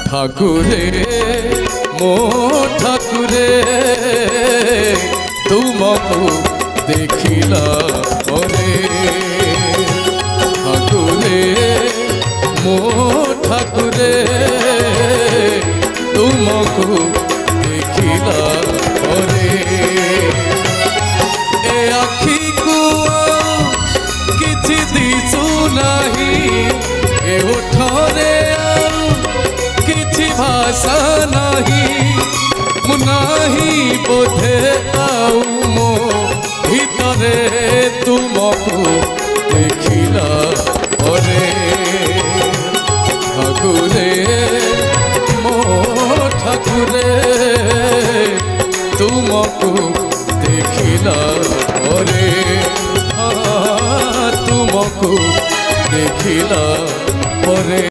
ठाकुरे मो ठाकुरे तुमको देखिला परे ठाकुरे मो ठाकुरे तुमको देखिला परे ए आखी को किछि दिसु नहीं ए ओठरे किछि भाषा नहीं मुनाही बोधे आउ मो भितरे तुमको देखिला परे ठाकुरे मो ठाकुरे तुमको देखिला परे तुमको देखिला परे।